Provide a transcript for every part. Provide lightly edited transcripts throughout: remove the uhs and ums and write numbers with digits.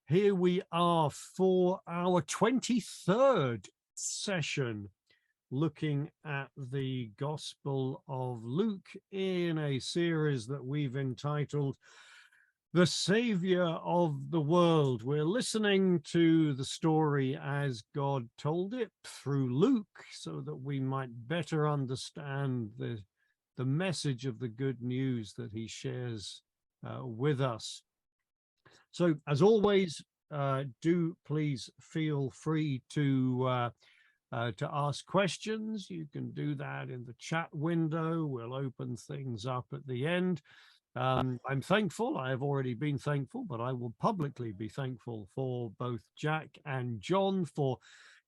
Here we are for our 23rd session, looking at the Gospel of Luke in a series that we've entitled The Saviour of the World. We're listening to the story as God told it through Luke so that we might better understand the message of the good news that he shares with us. So, as always, do please feel free to ask questions. You can do that in the chat window. We'll open things up at the end. I'm thankful. I have already been thankful, but I will publicly be thankful for both Jack and John for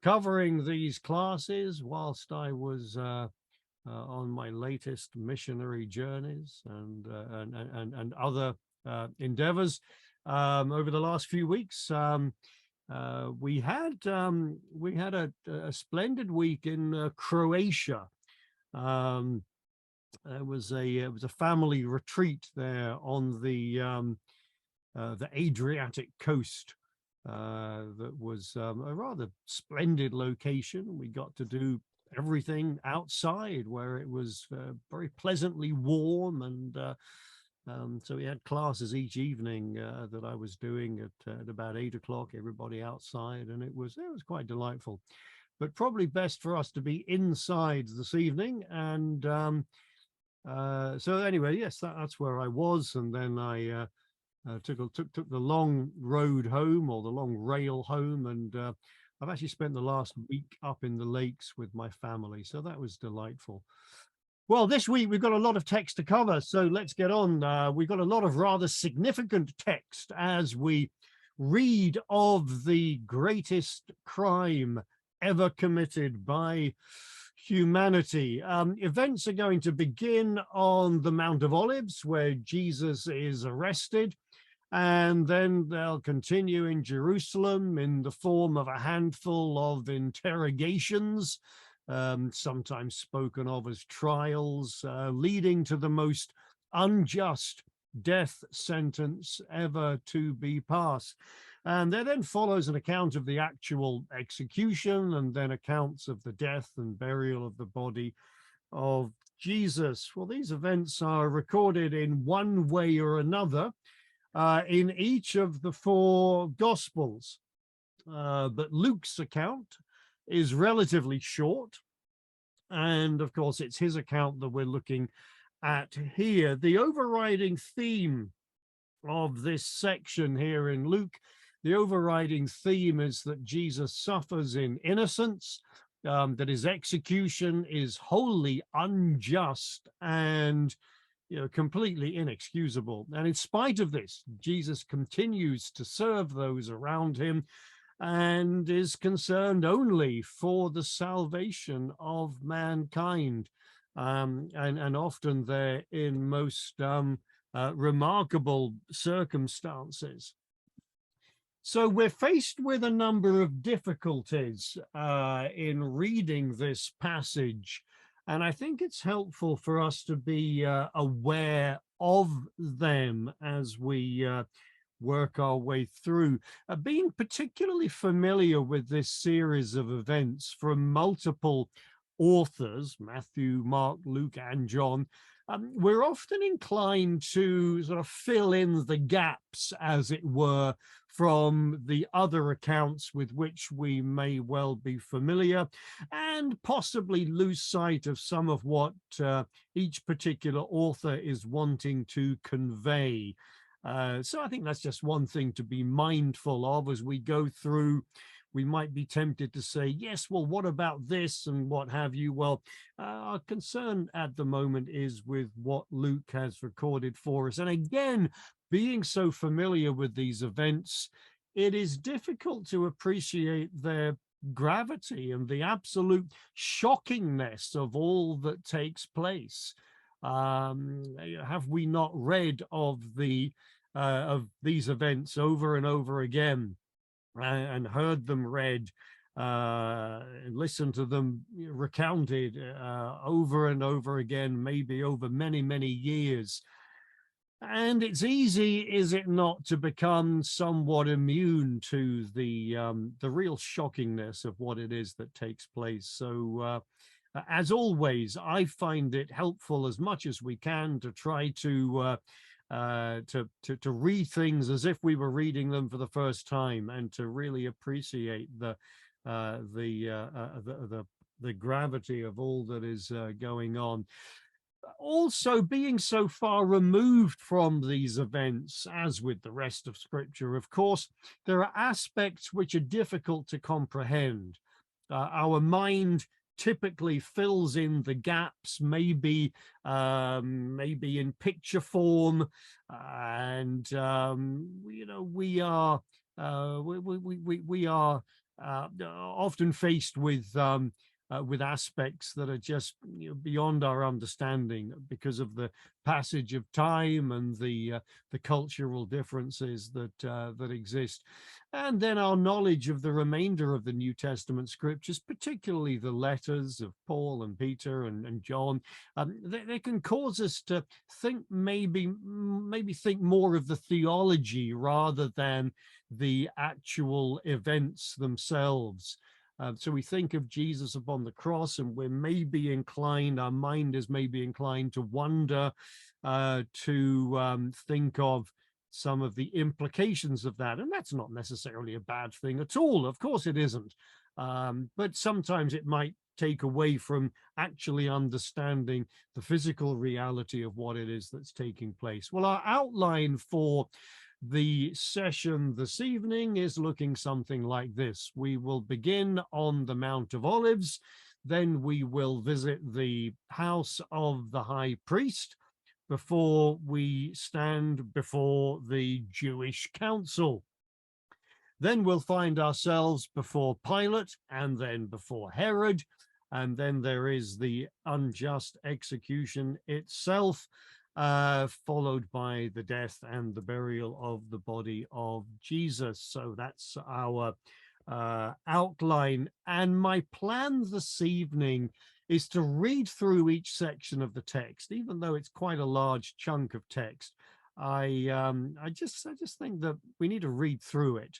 covering these classes whilst I was on my latest missionary journeys and other endeavors. Over the last few weeks, we had a splendid week in Croatia. It was a family retreat there on the Adriatic coast. That was a rather splendid location. We got to do everything outside, where it was very pleasantly warm, and so we had classes each evening that I was doing at about 8 o'clock, everybody outside, and it was quite delightful. But probably best for us to be inside this evening. And so anyway, yes, that's where I was. And then I took the long road home, or the long rail home, and I've actually spent the last week up in the lakes with my family, so that was delightful. Well, this week we've got a lot of text to cover, so let's get on. We've got a lot of rather significant text as we read of the greatest crime ever committed by humanity. Events are going to begin on the Mount of Olives, where Jesus is arrested, and then they'll continue in Jerusalem in the form of a handful of interrogations, sometimes spoken of as trials, leading to the most unjust death sentence ever to be passed. And there then follows an account of the actual execution, and then accounts of the death and burial of the body of Jesus. Well, these events are recorded in one way or another in each of the four Gospels. But Luke's account is relatively short, and of course it's his account that we're looking at here. The overriding theme of this section here in Luke, the overriding theme is that Jesus suffers in innocence, that his execution is wholly unjust and completely inexcusable. And in spite of this, Jesus continues to serve those around him and is concerned only for the salvation of mankind. And often they're in most remarkable circumstances. So we're faced with a number of difficulties in reading this passage, and I think it's helpful for us to be aware of them as we work our way through. Being particularly familiar with this series of events from multiple authors, Matthew, Mark, Luke, and John, we're often inclined to sort of fill in the gaps, as it were, from the other accounts with which we may well be familiar, and possibly lose sight of some of what each particular author is wanting to convey. So I think that's just one thing to be mindful of as we go through. We might be tempted to say, yes, well, what about this and what have you? Well, our concern at the moment is with what Luke has recorded for us. And again, being so familiar with these events, it is difficult to appreciate their gravity and the absolute shockingness of all that takes place. Have we not read of these events over and over again, and heard them read, listened to them recounted over and over again, maybe over many, many years? And it's easy, is it not, to become somewhat immune to the real shockingness of what it is that takes place. So, as always, I find it helpful as much as we can to try to read things as if we were reading them for the first time, and to really appreciate the gravity of all that is going on. Also, being so far removed from these events, as with the rest of Scripture, of course, there are aspects which are difficult to comprehend. Our mind typically fills in the gaps, maybe in picture form, and we are often faced with aspects that are just beyond our understanding because of the passage of time and the cultural differences that exist. And then our knowledge of the remainder of the New Testament scriptures, particularly the letters of Paul and Peter and John, they can cause us to think maybe think more of the theology rather than the actual events themselves. So we think of Jesus upon the cross, and we're maybe inclined, our mind is maybe inclined to wonder, to think of some of the implications of that. And that's not necessarily a bad thing at all. Of course it isn't. But sometimes it might take away from actually understanding the physical reality of what it is that's taking place. Well, our outline for the session this evening is looking something like this. We will begin on the Mount of Olives, then we will visit the house of the high priest before we stand before the Jewish council. Then we'll find ourselves before Pilate, and then before Herod, and then there is the unjust execution itself, followed by the death and the burial of the body of Jesus. So that's our outline. And my plan this evening is to read through each section of the text, even though it's quite a large chunk of text. I just think that we need to read through it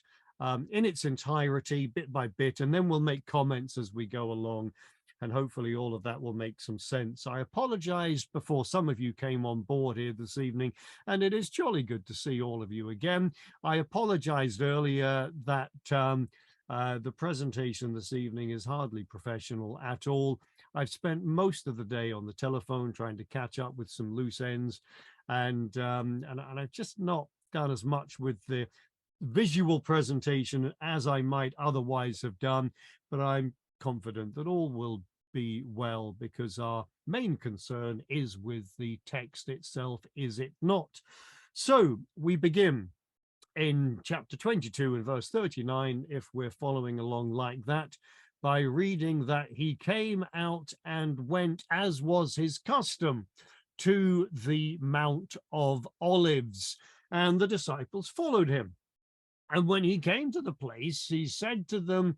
in its entirety, bit by bit, and then we'll make comments as we go along. And hopefully all of that will make some sense. I apologize before some of you came on board here this evening, and it is jolly good to see all of you again. I apologized earlier that the presentation this evening is hardly professional at all. I've spent most of the day on the telephone trying to catch up with some loose ends, and I've just not done as much with the visual presentation as I might otherwise have done, but I'm confident that all will be well, because our main concern is with the text itself, is it not? So we begin in chapter 22 and verse 39, if we're following along like that, by reading that he came out and went, as was his custom, to the Mount of Olives, and the disciples followed him. And when he came to the place, he said to them,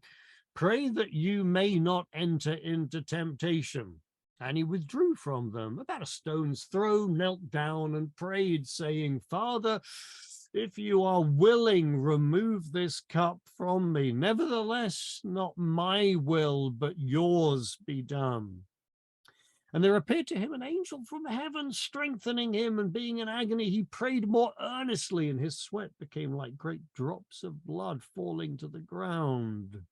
"Pray that you may not enter into temptation." And he withdrew from them about a stone's throw, knelt down and prayed, saying, "Father, if you are willing, remove this cup from me. Nevertheless, not my will, but yours be done." And there appeared to him an angel from heaven, strengthening him, and being in agony, he prayed more earnestly, and his sweat became like great drops of blood falling to the ground.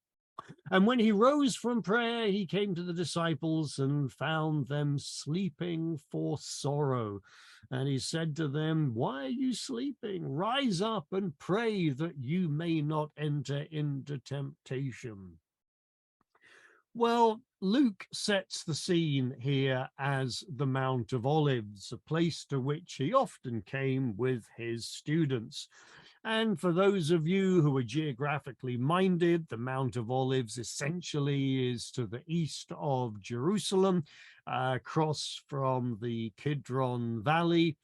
And when he rose from prayer, he came to the disciples and found them sleeping for sorrow. And he said to them, "Why are you sleeping? Rise up and pray that you may not enter into temptation." Well, Luke sets the scene here as the Mount of Olives, a place to which he often came with his students. And for those of you who are geographically minded, the Mount of Olives essentially is to the east of Jerusalem, across from the Kidron Valley.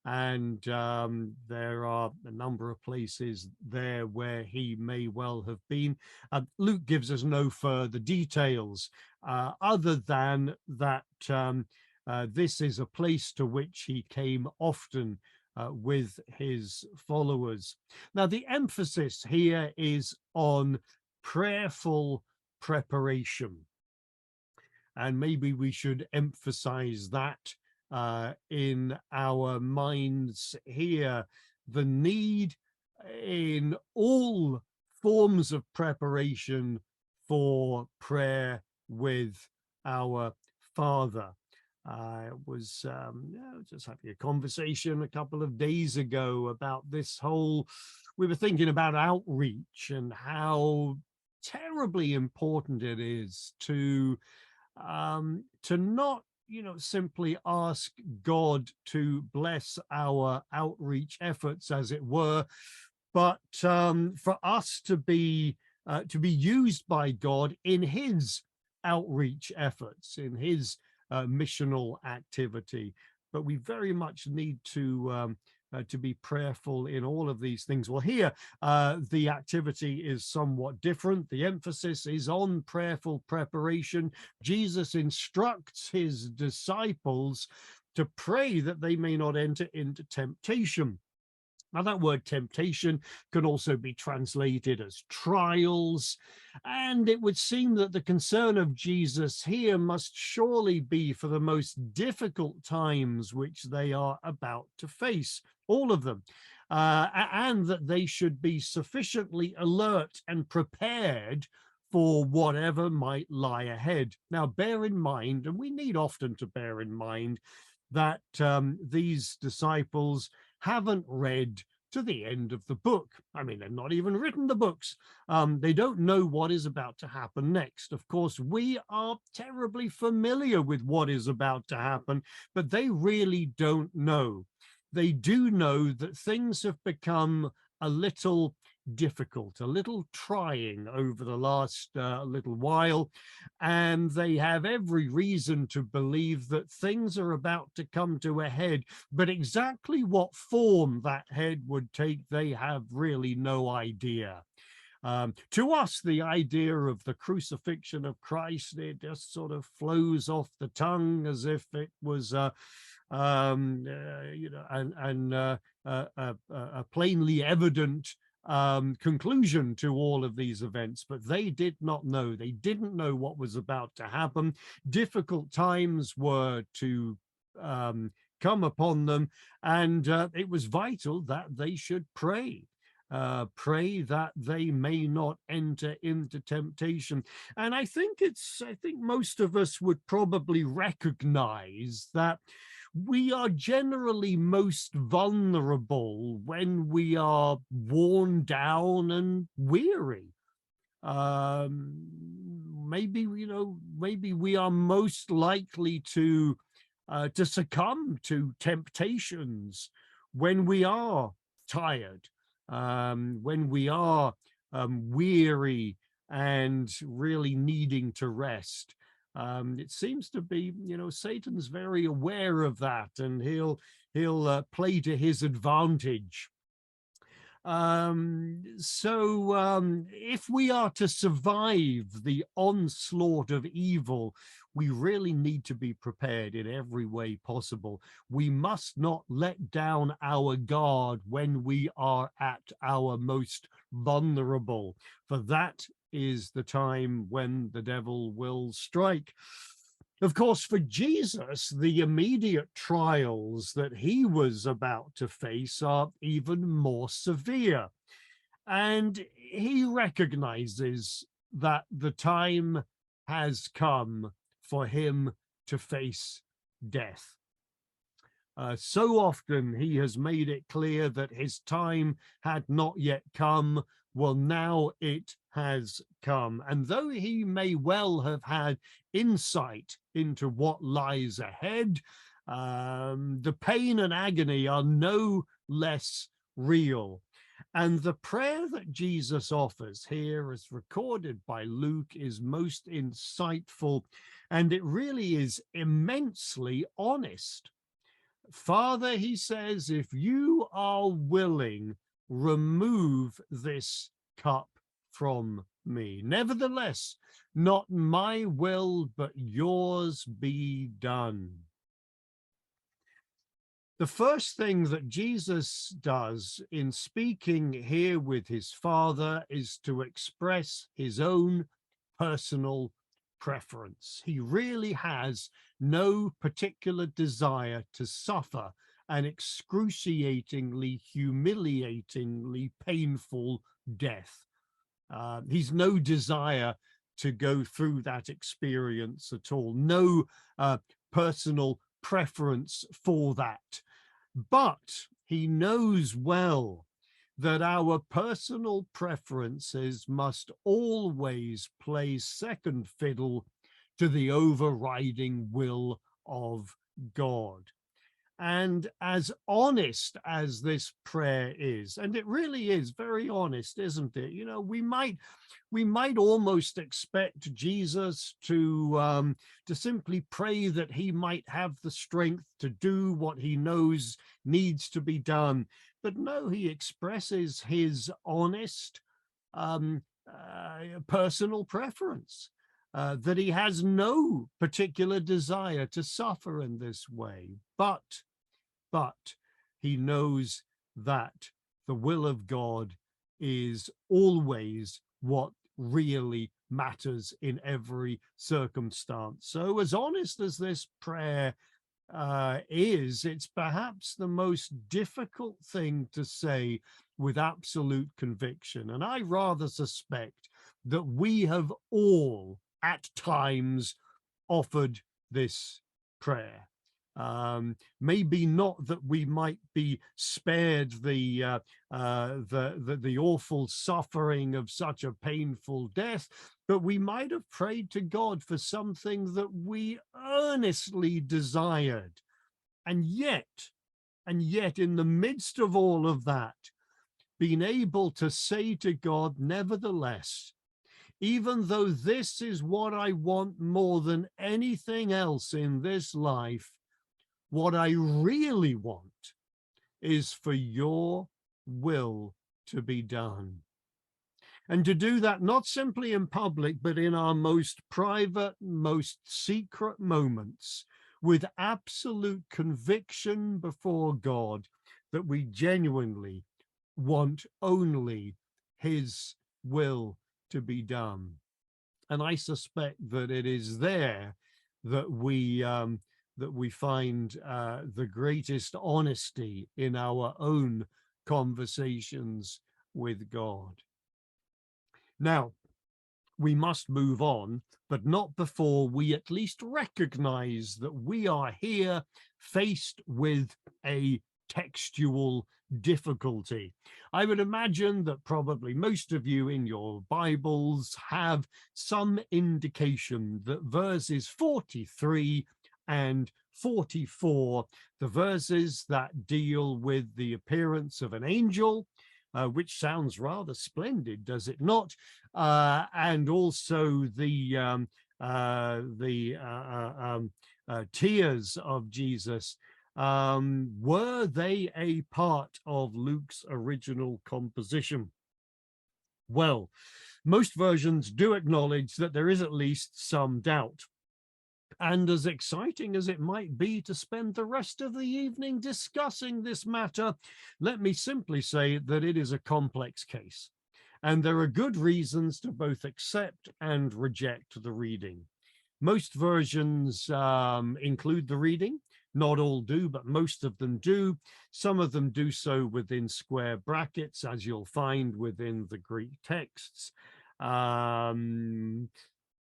And there are a number of places there where he may well have been. Luke gives us no further details other than that this is a place to which he came often with his followers. Now, the emphasis here is on prayerful preparation. And maybe we should emphasize that in our minds here. The need in all forms of preparation for prayer with our Father. I was just having a conversation a couple of days ago about this whole, we were thinking about outreach and how terribly important it is to not, simply ask God to bless our outreach efforts, as it were, but for us to be used by God in his outreach efforts, in his missional activity. But we very much need to be prayerful in all of these things. Well, here the activity is somewhat different. The emphasis is on prayerful preparation. Jesus instructs his disciples to pray that they may not enter into temptation. Now, that word temptation can also be translated as trials, and it would seem that the concern of Jesus here must surely be for the most difficult times which they are about to face, all of them, and that they should be sufficiently alert and prepared for whatever might lie ahead. Now, bear in mind, and we need often to bear in mind, that these disciples haven't read to the end of the book. I mean, they've not even written the books. They don't know what is about to happen next. Of course, we are terribly familiar with what is about to happen, but they really don't know. They do know that things have become a little difficult, a little trying over the last little while, and they have every reason to believe that things are about to come to a head, but exactly what form that head would take, they have really no idea. To us, the idea of the crucifixion of Christ, it just sort of flows off the tongue as if it was a plainly evident conclusion to all of these events, but they did not know. They didn't know what was about to happen. Difficult times were to come upon them, and it was vital that they should pray. Pray that they may not enter into temptation. And I think most of us would probably recognize that we are generally most vulnerable when we are worn down and weary. Maybe we are most likely to succumb to temptations when we are tired, when we are weary and really needing to rest. It seems to be, Satan's very aware of that, and he'll play to his advantage. If we are to survive the onslaught of evil, we really need to be prepared in every way possible. We must not let down our guard when we are at our most vulnerable, for that is the time when the devil will strike. Of course, for Jesus, the immediate trials that he was about to face are even more severe. And he recognizes that the time has come for him to face death. So often he has made it clear that his time had not yet come. Well, now it has come. And though he may well have had insight into what lies ahead, the pain and agony are no less real. And the prayer that Jesus offers here, as recorded by Luke, is most insightful, and it really is immensely honest. Father, he says, if you are willing, remove this cup from me. Nevertheless, not my will, but yours be done. The first thing that Jesus does in speaking here with his Father is to express his own personal preference. He really has no particular desire to suffer an excruciatingly, humiliatingly painful death. He's no desire to go through that experience at all, no personal preference for that. But he knows well that our personal preferences must always play second fiddle to the overriding will of God. And as honest as this prayer is, and it really is very honest, isn't it? You know, we might almost expect Jesus to simply pray that he might have the strength to do what he knows needs to be done. But no, he expresses his honest personal preference, that he has no particular desire to suffer in this way. But he knows that the will of God is always what really matters in every circumstance. So as honest as this prayer is, it's perhaps the most difficult thing to say with absolute conviction. And I rather suspect that we have all at times offered this prayer. Maybe not that we might be spared the awful suffering of such a painful death, but we might have prayed to God for something that we earnestly desired. And yet in the midst of all of that, being able to say to God, nevertheless, even though this is what I want more than anything else in this life, what I really want is for your will to be done. And to do that, not simply in public, but in our most private, most secret moments, with absolute conviction before God that we genuinely want only his will to be done. And I suspect that it is there that we find the greatest honesty in our own conversations with God. Now, we must move on, but not before we at least recognize that we are here faced with a textual difficulty. I would imagine that probably most of you in your Bibles have some indication that verses 43 and 44, the verses that deal with the appearance of an angel, which sounds rather splendid, does it not? And also the tears of Jesus. Were they a part of Luke's original composition? Well, most versions do acknowledge that there is at least some doubt. And as exciting as it might be to spend the rest of the evening discussing this matter, let me simply say that it is a complex case, and there are good reasons to both accept and reject the reading. Most versions include the reading. Not all do, but most of them do. Some of them do so within square brackets, as you'll find within the Greek texts.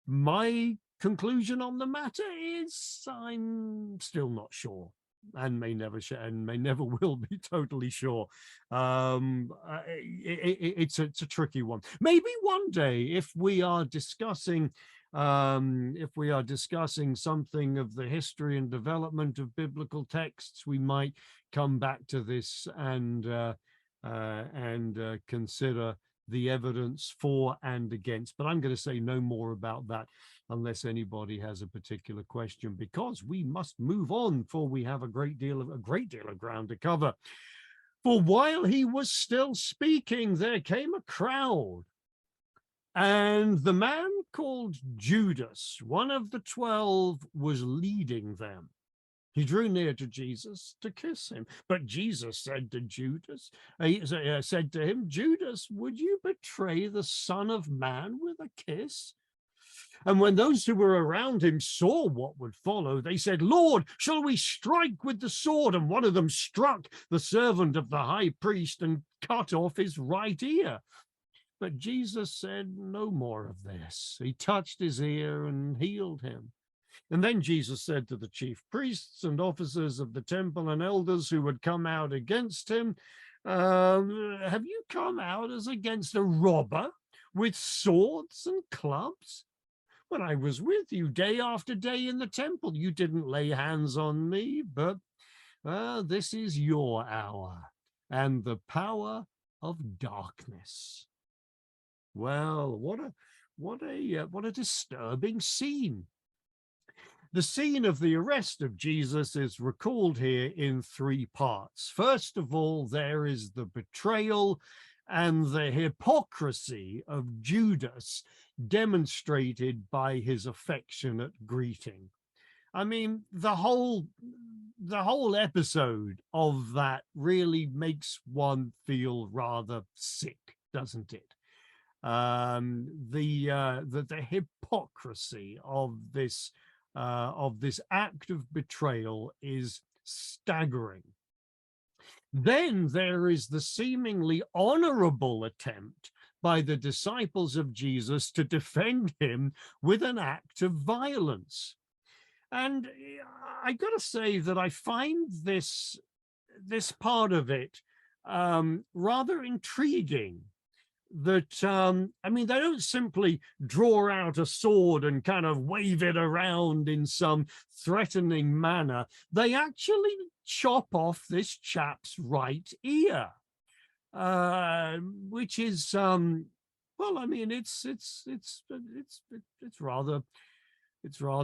My conclusion on the matter is I'm still not sure, and may never will be totally sure. It's a tricky one. Maybe one day, if we are discussing something of the history and development of biblical texts, we might come back to this and consider the evidence for and against. But I'm going to say no more about that unless anybody has a particular question, because we must move on, for we have a great deal of ground to cover. For while he was still speaking, there came a crowd, and the man called Judas, one of the 12, was leading them. He drew near to Jesus to kiss him. But Jesus said to Judas, said to him, Judas, would you betray the Son of Man with a kiss? And when those who were around him saw what would follow, they said, Lord, shall we strike with the sword? And one of them struck the servant of the high priest and cut off his right ear. But Jesus said no more of this. He touched his ear and healed him. And then Jesus said to the chief priests and officers of the temple and elders who had come out against him, have you come out as against a robber with swords and clubs? When I was with you day after day in the temple, you didn't lay hands on me, but this is your hour and the power of darkness. Well, what a disturbing scene. The scene of the arrest of Jesus is recalled here in three parts. First of all, there is the betrayal and the hypocrisy of Judas demonstrated by his affectionate greeting. I mean, the whole episode of that really makes one feel rather sick, doesn't it? The hypocrisy of this act of betrayal is staggering. Then there is the seemingly honorable attempt by the disciples of Jesus to defend him with an act of violence. And I got to say that I find this part of it rather intriguing. That, I mean, they don't simply draw out a sword and kind of wave it around in some threatening manner. They actually chop off this chap's right ear, which is, well, I mean, it's rather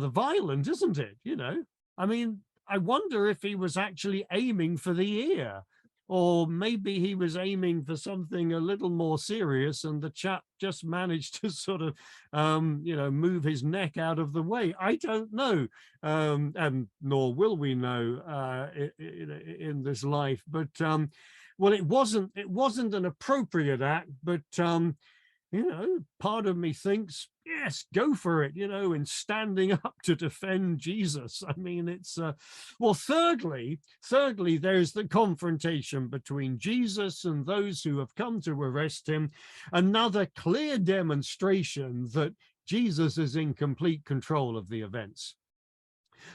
violent, isn't it? You know, I mean, I wonder if he was actually aiming for the ear. Or maybe he was aiming for something a little more serious and the chap just managed to sort of, move his neck out of the way. I don't know, and nor will we know in this life. But, well, it wasn't an appropriate act, but, part of me thinks, yes, go for it, in standing up to defend Jesus. I mean, it's, well, thirdly, there's the confrontation between Jesus and those who have come to arrest him. Another clear demonstration that Jesus is in complete control of the events.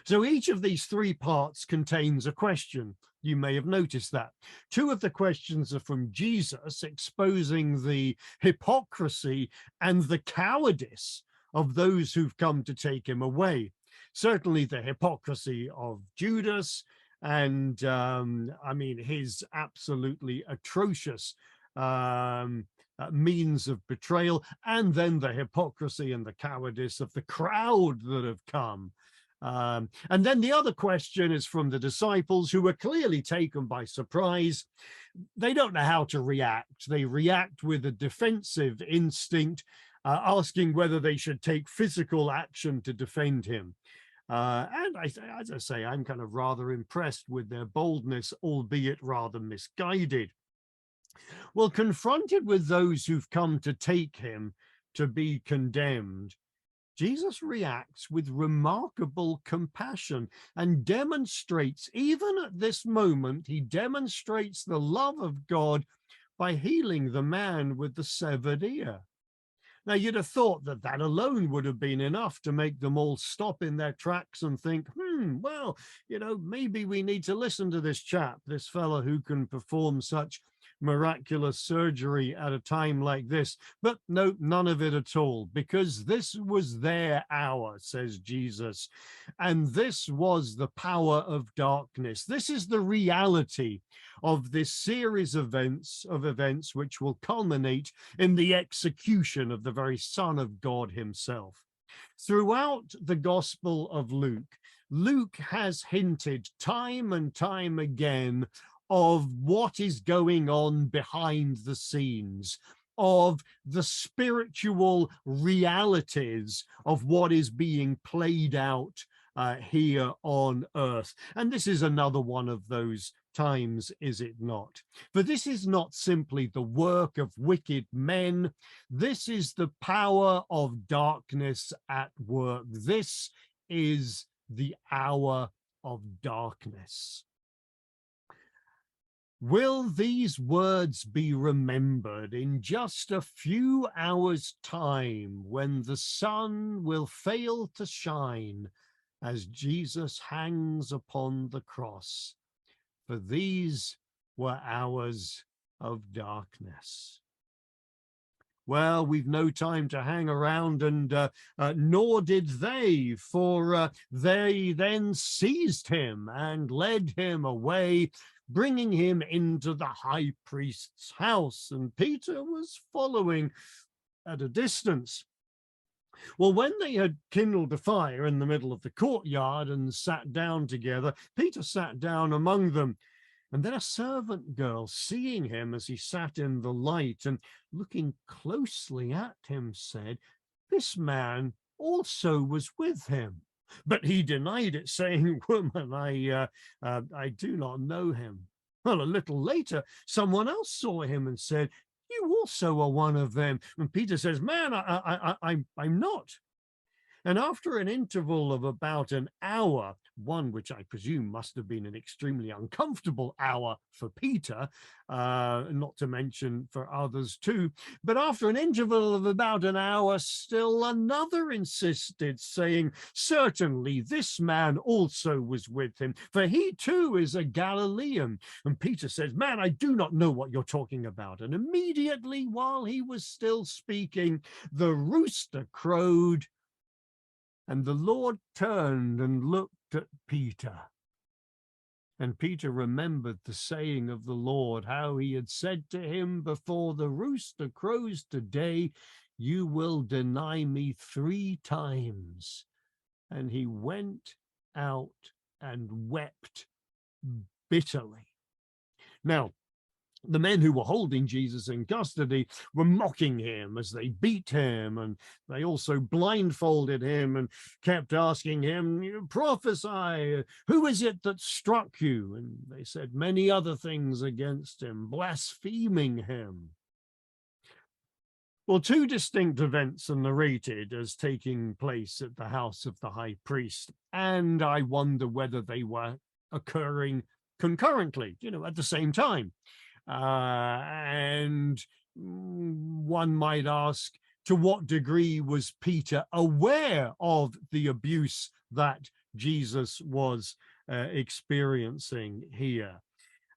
So each of these three parts contains a question. You may have noticed that. Two of the questions are from Jesus, exposing the hypocrisy and the cowardice of those who've come to take him away. Certainly the hypocrisy of Judas and, I mean, his absolutely atrocious means of betrayal, and then the hypocrisy and the cowardice of the crowd that have come. And then the other question is from the disciples, who were clearly taken by surprise. They don't know how to react. They react with a defensive instinct, asking whether they should take physical action to defend him. And as I say, I'm kind of rather impressed with their boldness, albeit rather misguided. Well, confronted with those who've come to take him to be condemned, Jesus reacts with remarkable compassion and demonstrates, even at this moment, he demonstrates the love of God by healing the man with the severed ear. Now, you'd have thought that that alone would have been enough to make them all stop in their tracks and think, well, maybe we need to listen to this chap, this fellow who can perform such miraculous surgery at a time like this. But no, none of it at all, because this was their hour, says Jesus, and this was the power of darkness. This is the reality of this series of events which will culminate in the execution of the very Son of God himself. Throughout the Gospel of Luke, Luke has hinted time and time again of what is going on behind the scenes, of the spiritual realities of what is being played out here on earth. And this is another one of those times, is it not? For this is not simply the work of wicked men. This is the power of darkness at work. This is the hour of darkness. Will these words be remembered in just a few hours' time, when the sun will fail to shine as Jesus hangs upon the cross? For these were hours of darkness. Well, we've no time to hang around, and nor did they, for they then seized him and led him away, bringing him into the high priest's house. And Peter was following at a distance. Well, when they had kindled a fire in the middle of the courtyard and sat down together, Peter sat down among them. And then a servant girl, seeing him as he sat in the light and looking closely at him, said, "This man also was with him." But he denied it, saying, "Woman, I do not know him." Well, a little later, someone else saw him and said, "You also are one of them." And Peter says, "Man, I'm not." And after an interval of about an hour, one which I presume must have been an extremely uncomfortable hour for Peter, not to mention for others too, but after an interval of about an hour, still another insisted, saying, "Certainly this man also was with him, for he too is a Galilean." And Peter says, "Man, I do not know what you're talking about." And immediately while he was still speaking, the rooster crowed. And the Lord turned and looked at Peter. And Peter remembered the saying of the Lord, how he had said to him, "Before the rooster crows today, you will deny me 3 times." And he went out and wept bitterly. Now, the men who were holding Jesus in custody were mocking him as they beat him, and they also blindfolded him and kept asking him, "Prophesy, who is it that struck you?" And they said many other things against him, blaspheming him. Well, 2 distinct events are narrated as taking place at the house of the high priest, and I wonder whether they were occurring concurrently, at the same time. And one might ask, to what degree was Peter aware of the abuse that Jesus was experiencing here?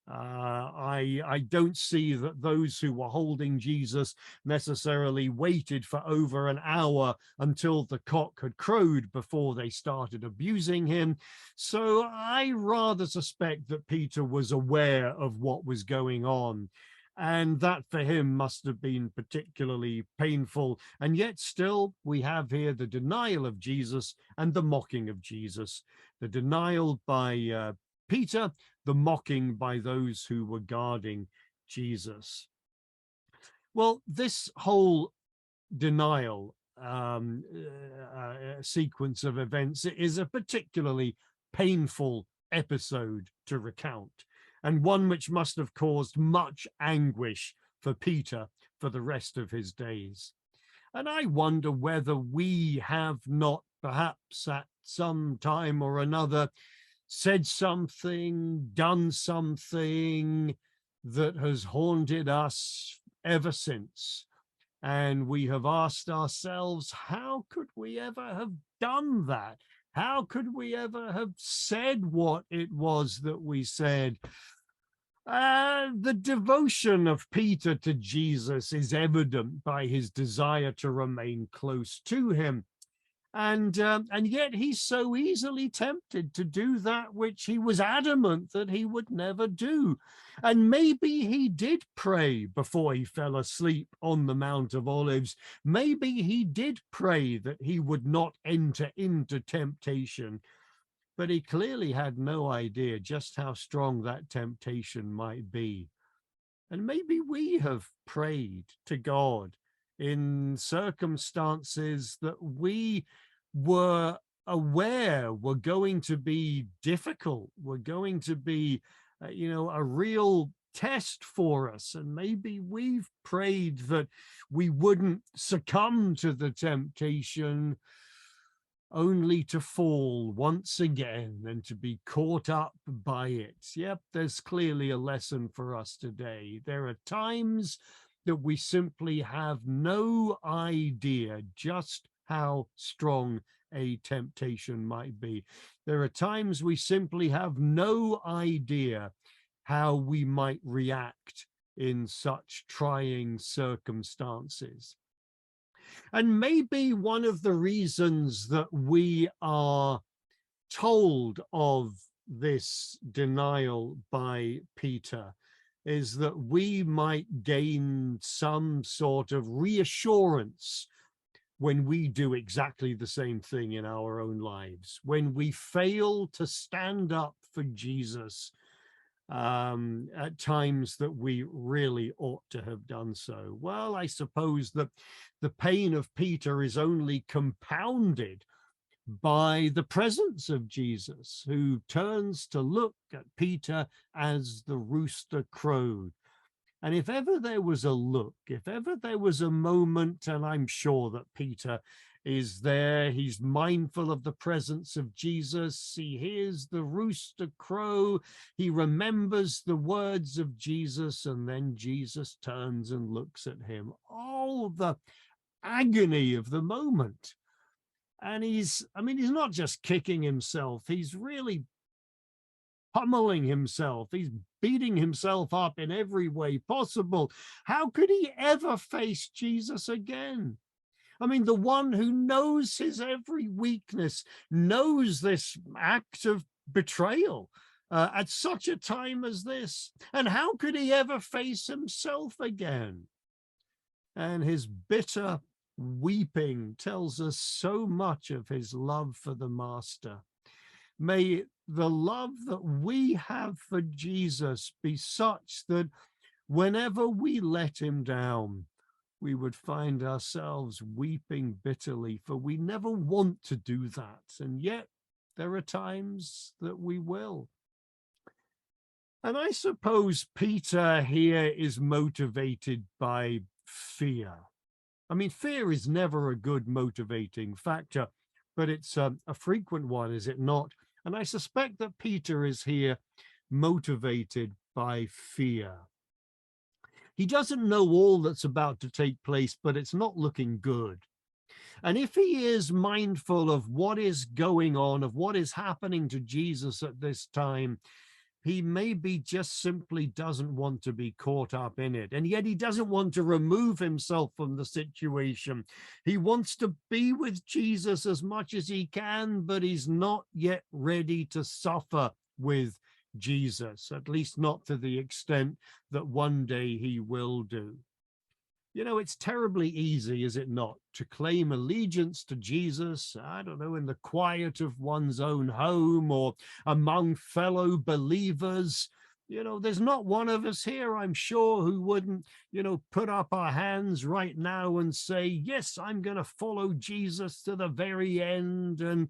I don't see that those who were holding Jesus necessarily waited for over an hour until the cock had crowed before they started abusing him. So I rather suspect that Peter was aware of what was going on. And that for him must have been particularly painful. And yet still we have here the denial of Jesus and the mocking of Jesus. The denial by Peter, the mocking by those who were guarding Jesus. Well, this whole denial sequence of events is a particularly painful episode to recount, and one which must have caused much anguish for Peter for the rest of his days. And I wonder whether we have not perhaps at some time or another said something, done something that has haunted us ever since. And we have asked ourselves, how could we ever have done that? How could we ever have said what it was that we said? The devotion of Peter to Jesus is evident by his desire to remain close to him. And yet he's so easily tempted to do that which he was adamant that he would never do. And maybe he did pray before he fell asleep on the Mount of Olives. Maybe he did pray that he would not enter into temptation. But he clearly had no idea just how strong that temptation might be. And maybe we have prayed to God in circumstances that we were aware were going to be difficult, were going to be, a real test for us. And maybe we've prayed that we wouldn't succumb to the temptation, only to fall once again and to be caught up by it. Yep, there's clearly a lesson for us today. There are times that we simply have no idea just how strong a temptation might be. There are times we simply have no idea how we might react in such trying circumstances. And maybe one of the reasons that we are told of this denial by Peter is that we might gain some sort of reassurance when we do exactly the same thing in our own lives, when we fail to stand up for Jesus at times that we really ought to have done so. Well, I suppose that the pain of Peter is only compounded by the presence of Jesus, who turns to look at Peter as the rooster crowed. And if ever there was a look, if ever there was a moment, and I'm sure that Peter is there, he's mindful of the presence of Jesus, he hears the rooster crow, he remembers the words of Jesus, and then Jesus turns and looks at him. Oh, the agony of the moment. And he's not just kicking himself, he's really pummeling himself. He's beating himself up in every way possible. How could he ever face Jesus again? I mean, the one who knows his every weakness, knows this act of betrayal at such a time as this. And how could he ever face himself again? And his bitter weeping tells us so much of his love for the Master. May the love that we have for Jesus be such that whenever we let him down, we would find ourselves weeping bitterly, for we never want to do that. And yet there are times that we will. And I suppose Peter here is motivated by fear. I mean, fear is never a good motivating factor, but it's a frequent one, is it not? And I suspect that Peter is here motivated by fear. He doesn't know all that's about to take place, but it's not looking good. And if he is mindful of what is going on, of what is happening to Jesus at this time, he maybe just simply doesn't want to be caught up in it. And yet he doesn't want to remove himself from the situation. He wants to be with Jesus as much as he can, but he's not yet ready to suffer with Jesus, at least not to the extent that one day he will do. You know, it's terribly easy, is it not, to claim allegiance to Jesus, I don't know, in the quiet of one's own home or among fellow believers. You know, there's not one of us here, I'm sure, who wouldn't, put up our hands right now and say, yes, I'm going to follow Jesus to the very end.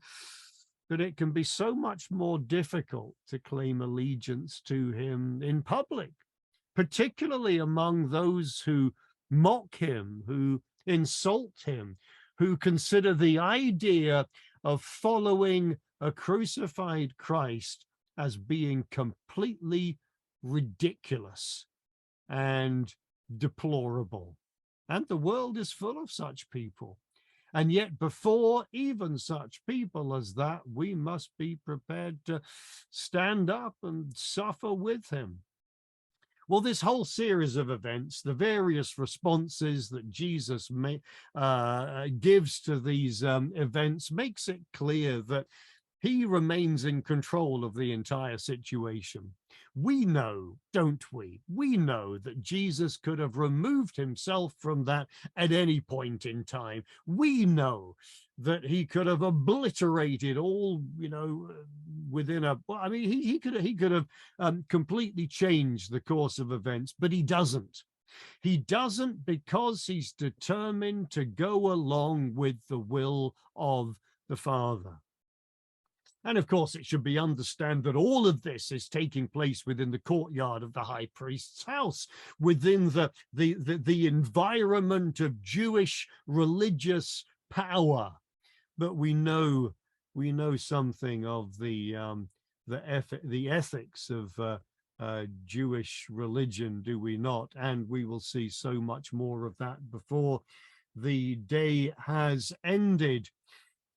But it can be so much more difficult to claim allegiance to him in public, particularly among those who mock him, who insult him, who consider the idea of following a crucified Christ as being completely ridiculous and deplorable. And the world is full of such people. And yet before even such people as that, we must be prepared to stand up and suffer with him. Well, this whole series of events, the various responses that Jesus gives to these events, makes it clear that he remains in control of the entire situation. We know, don't we? We know that Jesus could have removed himself from that at any point in time. We know that he could have obliterated all, within he could have completely changed the course of events, but he doesn't. He doesn't, because he's determined to go along with the will of the Father. And of course, it should be understood that all of this is taking place within the courtyard of the high priest's house, within the environment of Jewish religious power. But we know something of the ethics of Jewish religion, do we not? And we will see so much more of that before the day has ended.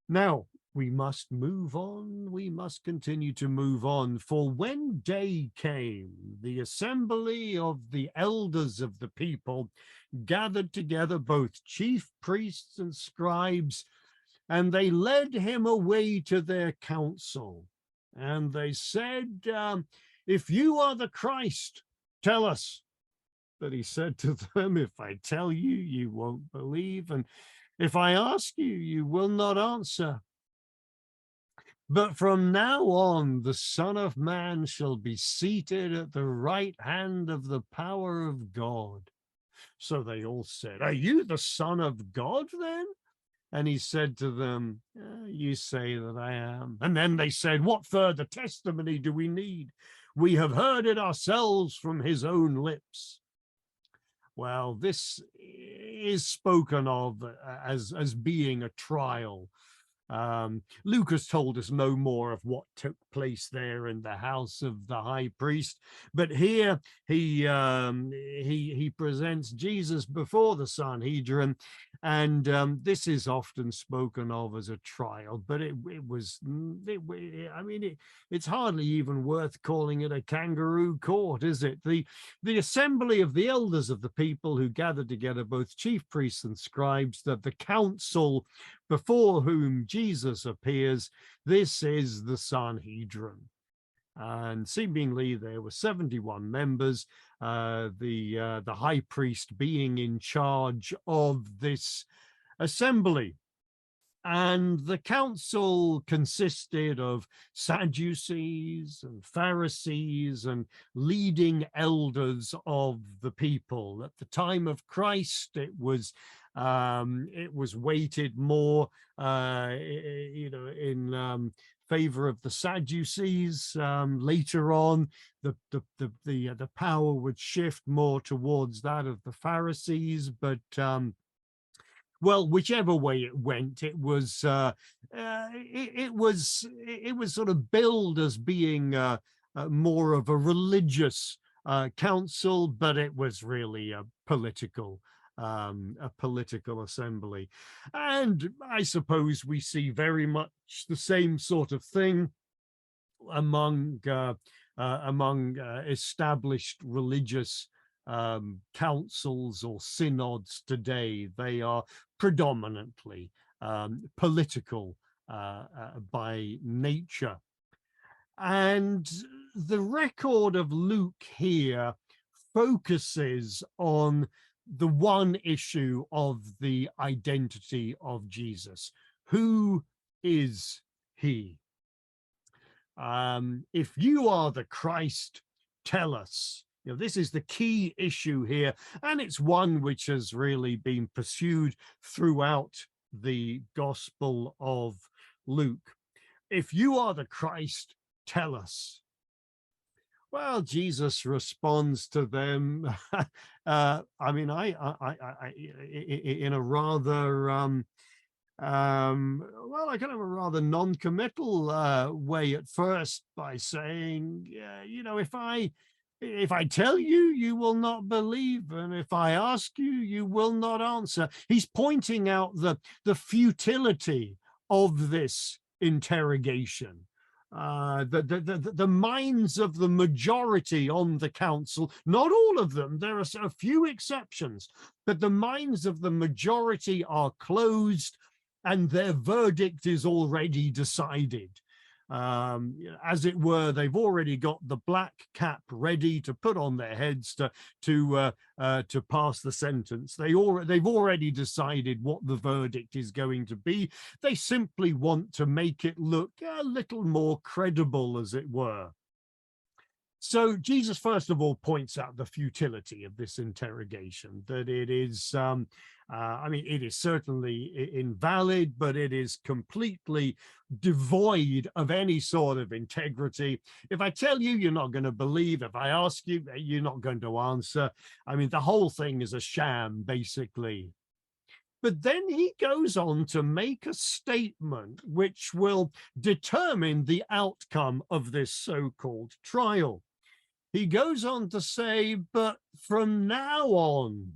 Now, we must move on. We must continue to move on. For when day came, the assembly of the elders of the people gathered together both chief priests and scribes, and they led him away to their council. And they said, if you are the Christ, tell us. But he said to them, if I tell you, you won't believe. And if I ask you, you will not answer. But from now on, the Son of Man shall be seated at the right hand of the power of God. So they all said, are you the Son of God then? And he said to them, you say that I am. And then they said, what further testimony do we need? We have heard it ourselves from his own lips. Well, this is spoken of as being a trial. Luke has told us no more of what took place there in the house of the high priest, but here he presents Jesus before the Sanhedrin, and this is often spoken of as a trial, but it's hardly even worth calling it a kangaroo court, is it? The assembly of the elders of the people who gathered together, both chief priests and scribes, the council before whom Jesus appears, this is the Sanhedrin. And seemingly there were 71 members, the high priest being in charge of this assembly. And the council consisted of Sadducees and Pharisees and leading elders of the people. At the time of Christ, it was weighted more, in favor of the Sadducees. Later on, the power would shift more towards that of the Pharisees, but well, whichever way it went, it was sort of billed as being more of a religious council, but it was really a political assembly. And I suppose we see very much the same sort of thing among established religious councils or synods today. They are predominantly political by nature. And the record of Luke here focuses on the one issue of the identity of Jesus. Who is he? If you are the Christ, tell us. You know, this is the key issue here, and it's one which has really been pursued throughout the Gospel of Luke. If you are the Christ, tell us. Well, Jesus responds to them. In a rather, kind of a rather non-committal way at first, by saying, if I tell you, you will not believe, and if I ask you, you will not answer. He's pointing out the futility of this interrogation. The minds of the majority on the council, not all of them, there are a few exceptions, but the minds of the majority are closed and their verdict is already decided. As it were, they've already got the black cap ready to put on their heads to pass the sentence. They've already decided what the verdict is going to be. They simply want to make it look a little more credible, as it were. So Jesus, first of all, points out the futility of this interrogation, that it is, I mean, it is certainly invalid, but it is completely devoid of any sort of integrity. If I tell you, you're not going to believe. If I ask you, you're not going to answer. I mean, the whole thing is a sham, basically. But then he goes on to make a statement which will determine the outcome of this so-called trial. He goes on to say, but from now on,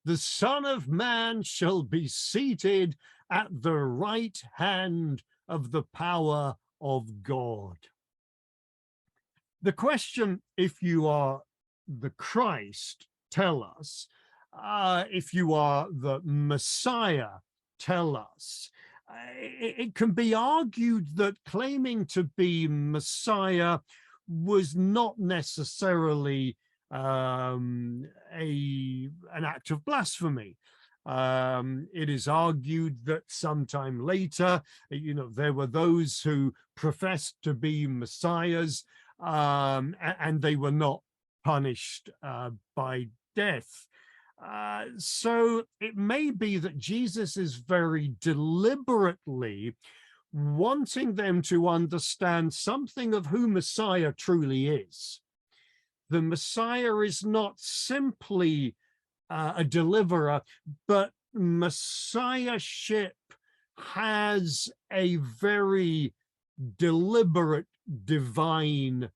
the Son of Man shall be seated at the right hand of the power of God. The question, if you are the Christ, tell us. If you are the Messiah, tell us. It can be argued that claiming to be Messiah was not necessarily an act of blasphemy. It is argued that sometime later, there were those who professed to be messiahs, and they were not punished by death. So it may be that Jesus is very deliberately wanting them to understand something of who Messiah truly is. The Messiah is not simply a deliverer, but Messiahship has a very deliberate divine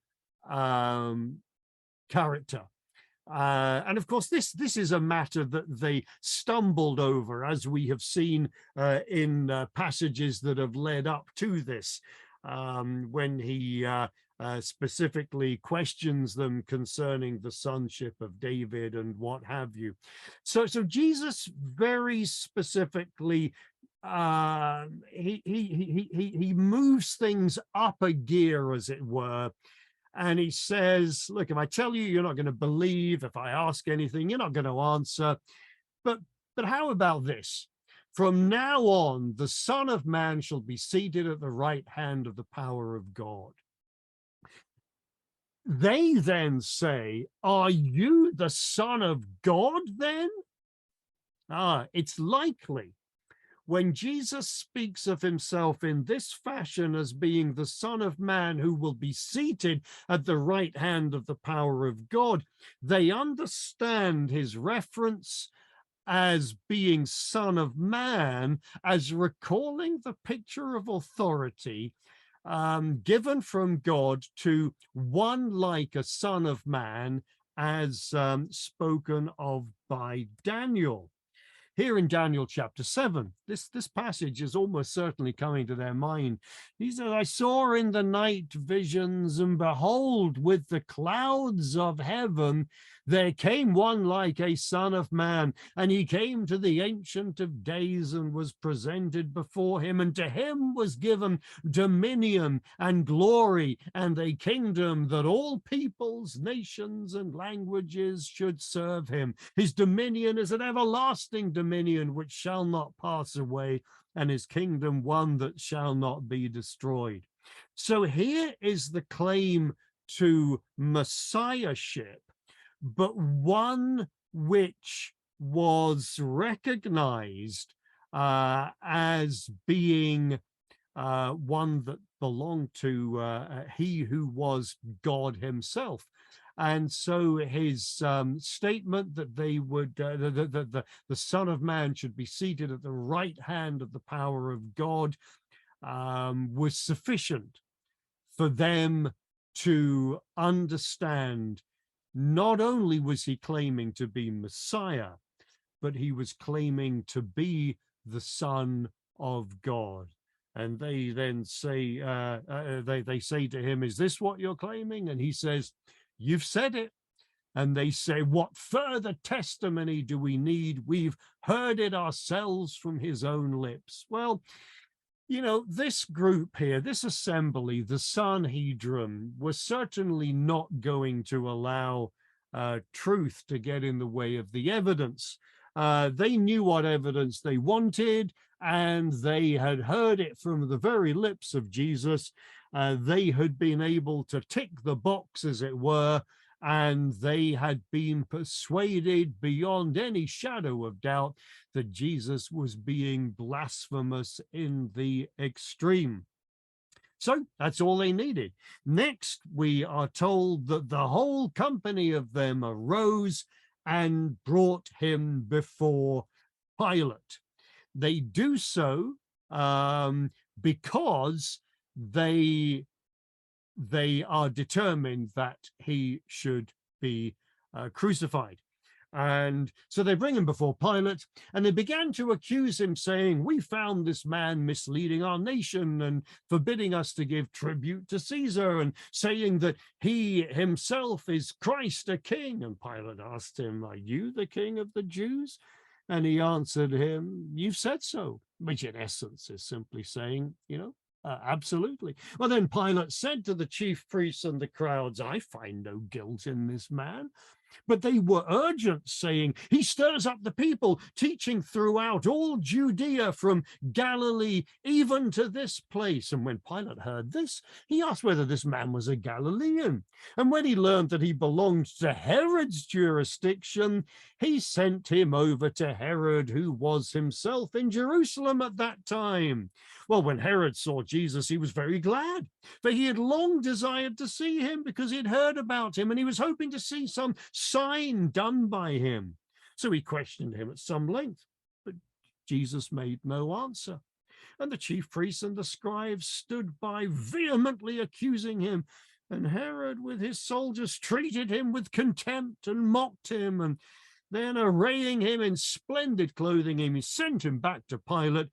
character. And of course, this is a matter that they stumbled over, as we have seen in passages that have led up to this, when he specifically questions them concerning the sonship of David and what have you. So Jesus very specifically he moves things up a gear, as it were. And he says, look, if I tell you, you're not going to believe. If I ask anything, you're not going to answer. But how about this? From now on, the Son of Man shall be seated at the right hand of the power of God. They then say, are you the Son of God then? It's likely when Jesus speaks of himself in this fashion as being the Son of Man who will be seated at the right hand of the power of God, they understand his reference as being Son of Man as recalling the picture of authority given from God to one like a Son of Man, as spoken of by Daniel. Here in Daniel chapter 7, this passage is almost certainly coming to their mind. He says, I saw in the night visions, and behold, with the clouds of heaven, there came one like a Son of Man, and he came to the Ancient of Days and was presented before him, and to him was given dominion and glory and a kingdom that all peoples, nations, and languages should serve him. His dominion is an everlasting dominion which shall not pass away, and his kingdom one that shall not be destroyed. So here is the claim to messiahship, but one which was recognized as being one that belonged to he who was God himself. And so his statement that they would, the Son of Man should be seated at the right hand of the power of God, was sufficient for them to understand. Not only was he claiming to be Messiah, but he was claiming to be the Son of God. And they then say, they say to him, is this what you're claiming? And he says, you've said it. And they say, what further testimony do we need? We've heard it ourselves from his own lips. Well, this group here, this assembly, the Sanhedrin, was certainly not going to allow truth to get in the way of the evidence. They knew what evidence they wanted, and they had heard it from the very lips of Jesus. They had been able to tick the box, as it were, and they had been persuaded beyond any shadow of doubt that Jesus was being blasphemous in the extreme. So that's all they needed. Next, we are told that the whole company of them arose and brought him before Pilate. They do so because they are determined that he should be crucified. And so they bring him before Pilate, and they began to accuse him, saying, "We found this man misleading our nation and forbidding us to give tribute to Caesar, and saying that he himself is Christ, a king." And Pilate asked him, "Are you the king of the Jews?" And he answered him, "You've said so," which in essence is simply saying, absolutely. Well, then Pilate said to the chief priests and the crowds, "I find no guilt in this man." But they were urgent, saying, "He stirs up the people, teaching throughout all Judea, from Galilee even to this place." And when Pilate heard this, he asked whether this man was a Galilean. And when he learned that he belonged to Herod's jurisdiction, he sent him over to Herod, who was himself in Jerusalem at that time. Well, when Herod saw Jesus, he was very glad, for he had long desired to see him, because he had heard about him, and he was hoping to see some sign done by him. So he questioned him at some length, but Jesus made no answer. And the chief priests and the scribes stood by, vehemently accusing him. And Herod, with his soldiers, treated him with contempt and mocked him. And then, arraying him in splendid clothing, he sent him back to Pilate.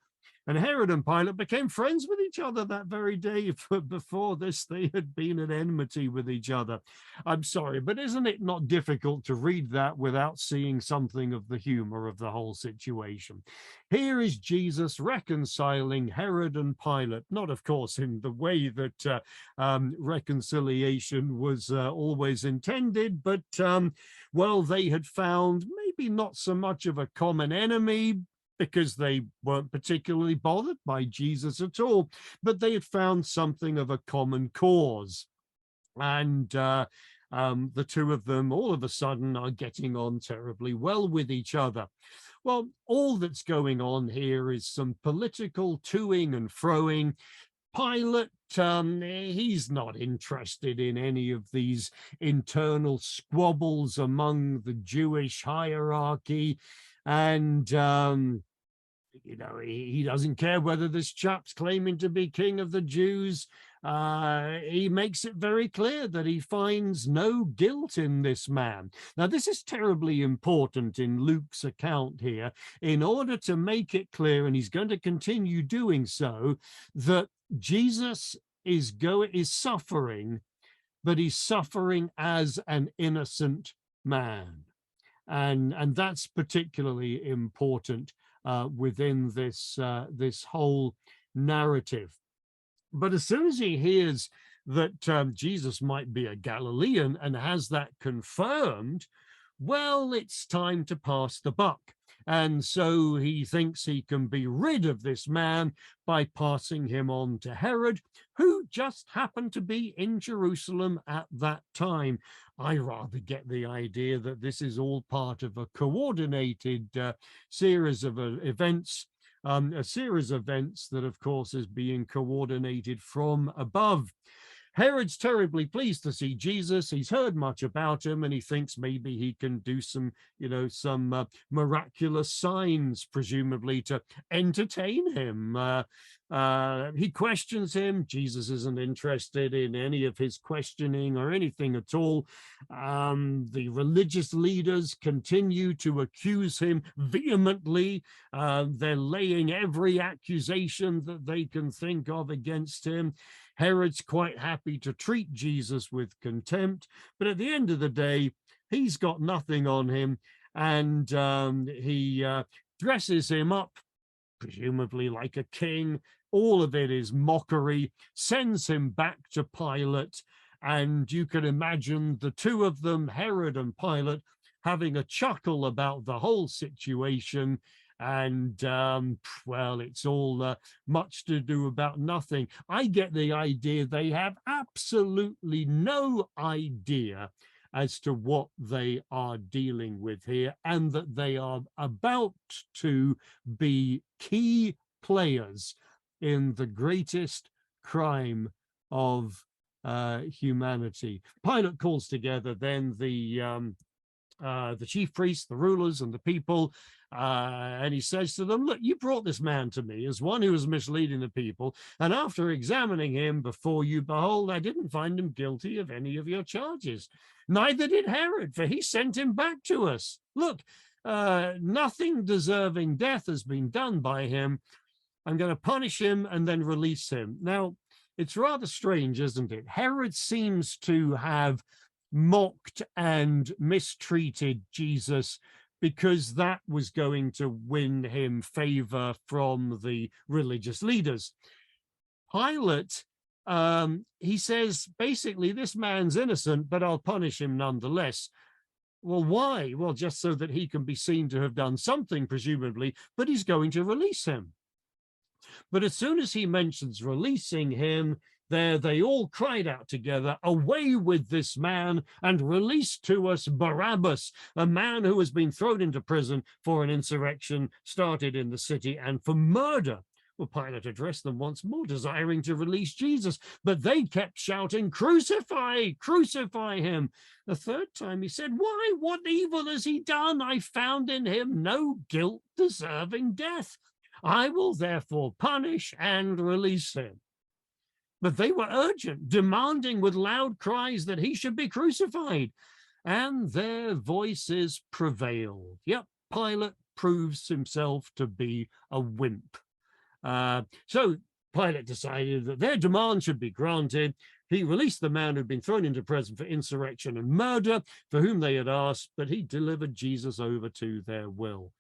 And Herod and Pilate became friends with each other that very day. For before this, they had been at enmity with each other. I'm sorry, but isn't it not difficult to read that without seeing something of the humor of the whole situation? Here is Jesus reconciling Herod and Pilate, not, of course, in the way that reconciliation was always intended, but, well, they had found maybe not so much of a common enemy, because they weren't particularly bothered by Jesus at all, but they had found something of a common cause. And the two of them all of a sudden are getting on terribly well with each other. Well, all that's going on here is some political toing and froing. Pilate, he's not interested in any of these internal squabbles among the Jewish hierarchy. And he doesn't care whether this chap's claiming to be king of the Jews. He makes it very clear that he finds no guilt in this man. Now, this is terribly important in Luke's account here, in order to make it clear, and he's going to continue doing so, that Jesus is suffering, but he's suffering as an innocent man. And that's particularly important within this whole narrative. But as soon as he hears that Jesus might be a Galilean and has that confirmed, well, it's time to pass the buck. And so he thinks he can be rid of this man by passing him on to Herod, who just happened to be in Jerusalem at that time. I rather get the idea that this is all part of a coordinated series of events, a series of events that, of course, is being coordinated from above. Herod's terribly pleased to see Jesus. He's heard much about him, and he thinks maybe he can do some miraculous signs, presumably to entertain him. He questions him. Jesus isn't interested in any of his questioning or anything at all. The religious leaders continue to accuse him vehemently. They're laying every accusation that they can think of against him. Herod's quite happy to treat Jesus with contempt, but at the end of the day, he's got nothing on him, and he dresses him up, presumably like a king. All of it is mockery, sends him back to Pilate, and you can imagine the two of them, Herod and Pilate, having a chuckle about the whole situation. And, well, it's all much to do about nothing. I get the idea they have absolutely no idea as to what they are dealing with here, and that they are about to be key players in the greatest crime of humanity. Pilate calls together then the chief priests, the rulers, and the people, and he says to them, look, you brought this man to me as one who was misleading the people, and after examining him before you, behold, I didn't find him guilty of any of your charges. Neither did Herod, for he sent him back to us. Look, nothing deserving death has been done by him. I'm going to punish him and then release him. Now, it's rather strange, isn't it? Herod seems to have mocked and mistreated Jesus because that was going to win him favor from the religious leaders. Pilate, he says, basically, this man's innocent, but I'll punish him nonetheless. Well, why? Well, just so that he can be seen to have done something, presumably, but he's going to release him. But as soon as he mentions releasing him, there they all cried out together, away with this man, and release to us Barabbas, a man who has been thrown into prison for an insurrection started in the city and for murder. Well, Pilate addressed them once more, desiring to release Jesus, but they kept shouting, crucify, crucify him. The third time he said, why, what evil has he done? I found in him no guilt deserving death. I will therefore punish and release him. But they were urgent, demanding with loud cries that he should be crucified, and their voices prevailed. Yep, Pilate proves himself to be a wimp. So Pilate decided that their demand should be granted. He released the man who'd been thrown into prison for insurrection and murder, for whom they had asked, but he delivered Jesus over to their will.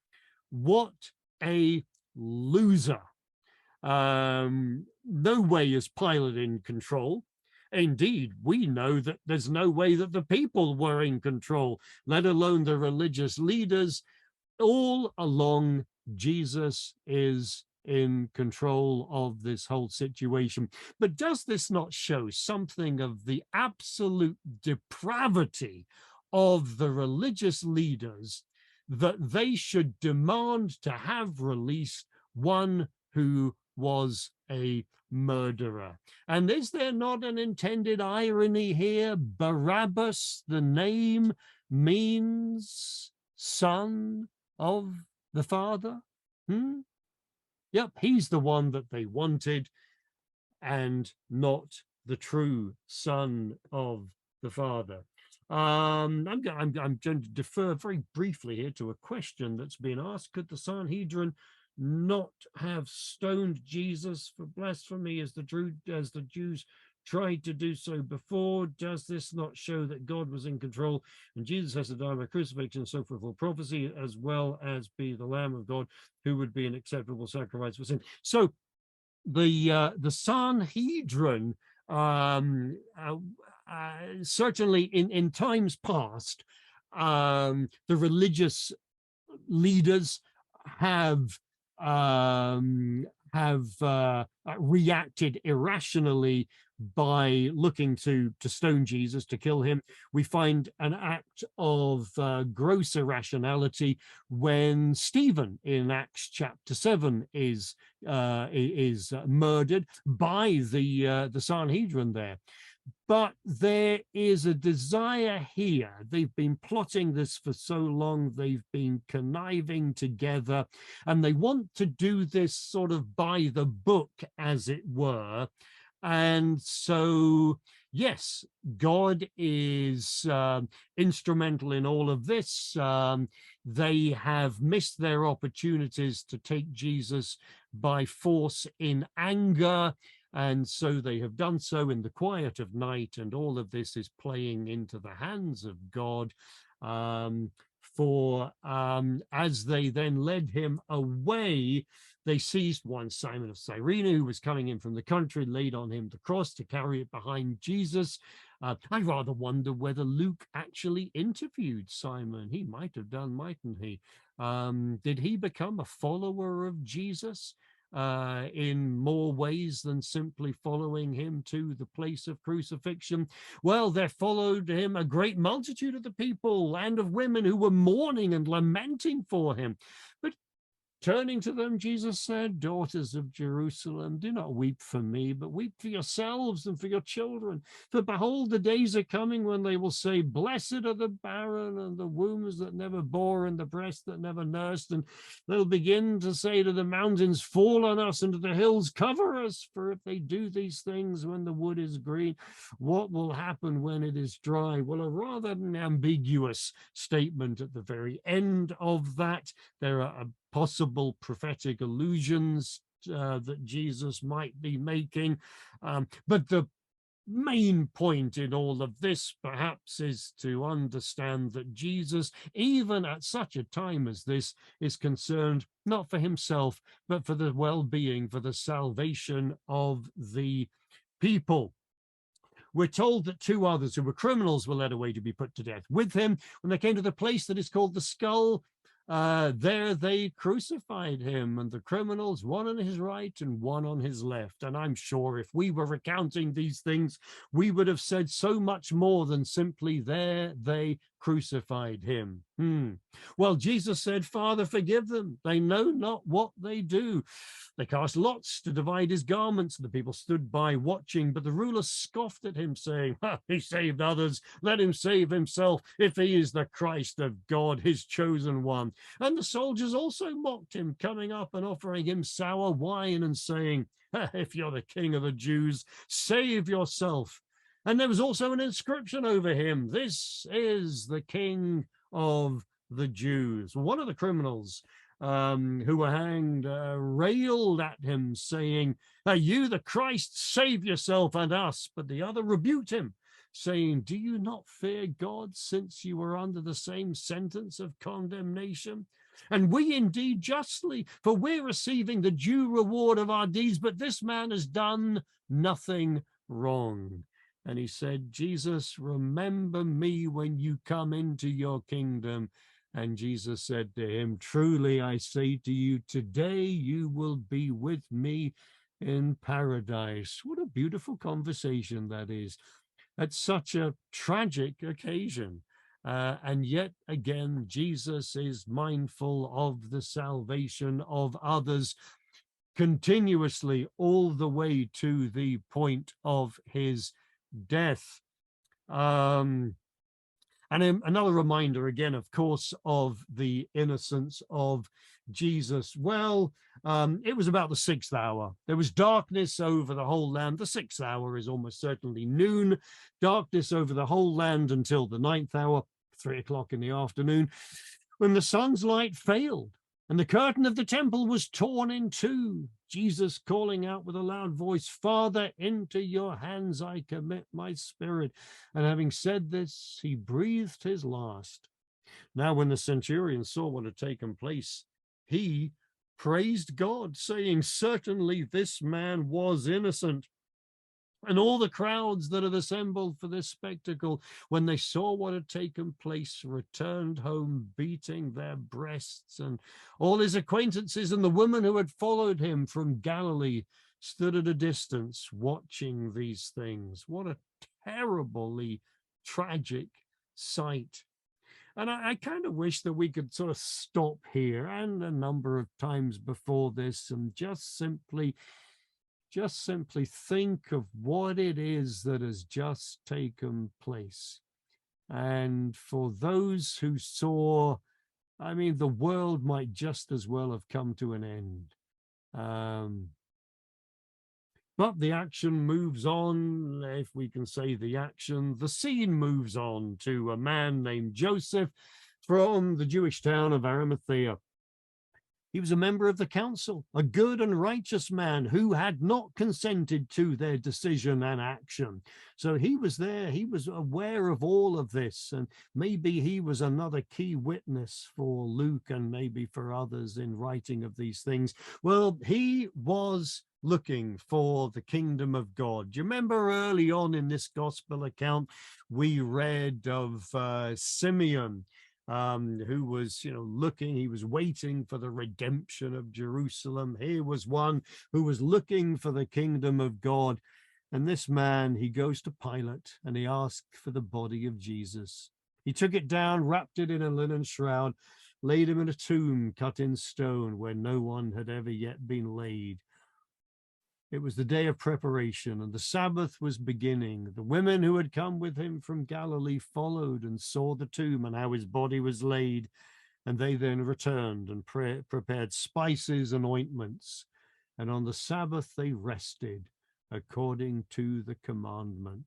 What a loser. No way is Pilate in control. Indeed, we know that there's no way that the people were in control, let alone the religious leaders. All along, Jesus is in control of this whole situation. But does this not show something of the absolute depravity of the religious leaders, that they should demand to have released one who was a murderer? And is there not an intended irony here? Barabbas, the name, means son of the Father. Yep, he's the one that they wanted, and not the true son of the Father. I'm going to defer very briefly here to a question that's been asked. Could the Sanhedrin not have stoned Jesus for blasphemy as the Jews tried to do so before? Does this not show that God was in control and Jesus has to die by crucifixion and so forth for prophecy, as well as be the Lamb of God who would be an acceptable sacrifice for sin? So the Sanhedrin, certainly in times past, the religious leaders have reacted irrationally by looking to stone Jesus, to kill him. We find an act of gross irrationality when Stephen in Acts chapter 7 is murdered by the Sanhedrin there. But there is a desire here. They've been plotting this for so long. They've been conniving together, and they want to do this sort of by the book, as it were. And so, yes, God is instrumental in all of this. They have missed their opportunities to take Jesus by force in anger, and so they have done so in the quiet of night, and all of this is playing into the hands of God. As they then led him away, They seized one Simon of Cyrene, who was coming in from the country, laid on him the cross to carry it behind Jesus. I rather wonder whether Luke actually interviewed Simon. He might have done, mightn't he? Did he become a follower of Jesus in more ways than simply following him to the place of crucifixion? Well, there followed him a great multitude of the people and of women who were mourning and lamenting for him. But turning to them, Jesus said, "Daughters of Jerusalem, do not weep for me, but weep for yourselves and for your children. For behold, the days are coming when they will say, blessed are the barren and the wombs that never bore and the breasts that never nursed. And they'll begin to say to the mountains, fall on us, and to the hills, cover us. For if they do these things when the wood is green, what will happen when it is dry?" Well, a rather ambiguous statement at the very end of that. There are possible prophetic allusions that Jesus might be making. But the main point in all of this, perhaps, is to understand that Jesus, even at such a time as this, is concerned not for himself, but for the well-being, for the salvation of the people. We're told that two others who were criminals were led away to be put to death with him. When they came to the place that is called the Skull, there they crucified him, and the criminals, one on his right and one on his left. And I'm sure if we were recounting these things, we would have said so much more than simply there they crucified him. Well, Jesus said, "Father, forgive them. They know not what they do." They cast lots to divide his garments, and the people stood by watching. But the ruler scoffed at him, saying, "He saved others. Let him save himself, if he is the Christ of God, his chosen one." And the soldiers also mocked him, coming up and offering him sour wine and saying, "If you're the king of the Jews, save yourself." And there was also an inscription over him, "This is the King of the Jews." One of the criminals who were hanged railed at him, saying, "Are you the Christ? Save yourself and us." But the other rebuked him, saying, "Do you not fear God, since you are under the same sentence of condemnation? And we indeed justly, for we're receiving the due reward of our deeds, but this man has done nothing wrong." And he said, "Jesus, remember me when you come into your kingdom." And Jesus said to him, "Truly I say to you, today you will be with me in paradise." What a beautiful conversation that is at such a tragic occasion. And yet again, Jesus is mindful of the salvation of others continuously all the way to the point of his death. And another reminder again, of course, of the innocence of Jesus. Well, it was about the 6th hour. There was darkness over the whole land. The 6th hour is almost certainly noon. Darkness over the whole land until the 9th hour, 3 o'clock in the afternoon, when the sun's light failed and the curtain of the temple was torn in two. Jesus calling out with a loud voice, "Father, into your hands I commit my spirit." And having said this, he breathed his last. Now, when the centurion saw what had taken place, he praised God, saying, "Certainly this man was innocent." And all the crowds that had assembled for this spectacle, when they saw what had taken place, returned home beating their breasts. And all his acquaintances and the woman who had followed him from Galilee stood at a distance watching these things. What a terribly tragic sight. And I kind of wish that we could sort of stop here and a number of times before this and just simply think of what it is that has just taken place. And for those who saw, I mean, the world might just as well have come to an end. But the action moves on, if we can say the scene moves on to a man named Joseph from the Jewish town of Arimathea. He was a member of the council, a good and righteous man who had not consented to their decision and action. So he was there, he was aware of all of this, and maybe he was another key witness for Luke and maybe for others in writing of these things. Well, he was looking for the kingdom of God. Do you remember early on in this gospel account, we read of Simeon, who was, looking, he was waiting for the redemption of Jerusalem. Here was one who was looking for the kingdom of God. And this man, he goes to Pilate and he asked for the body of Jesus. He took it down, wrapped it in a linen shroud, laid him in a tomb cut in stone where no one had ever yet been laid. It was the day of preparation, and the Sabbath was beginning. The women who had come with him from Galilee followed and saw the tomb and how his body was laid. And they then returned and prepared spices and ointments. And on the Sabbath they rested according to the commandment.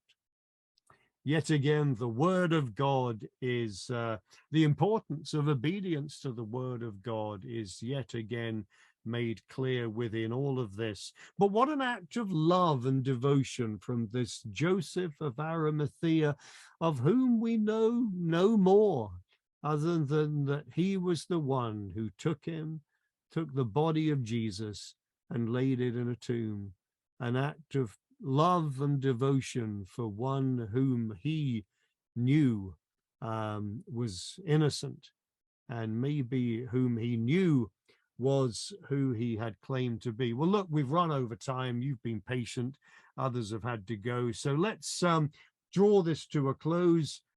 Yet again, the word of God is, the importance of obedience to the word of God is yet again made clear within all of this. But what an act of love and devotion from this Joseph of Arimathea, of whom we know no more other than that he was the one who took the body of Jesus and laid it in a tomb. An act of love and devotion for one whom he knew was innocent, and maybe whom he knew was who he had claimed to be. Well, look, we've run over time. You've been patient. Others have had to go. So let's draw this to a close.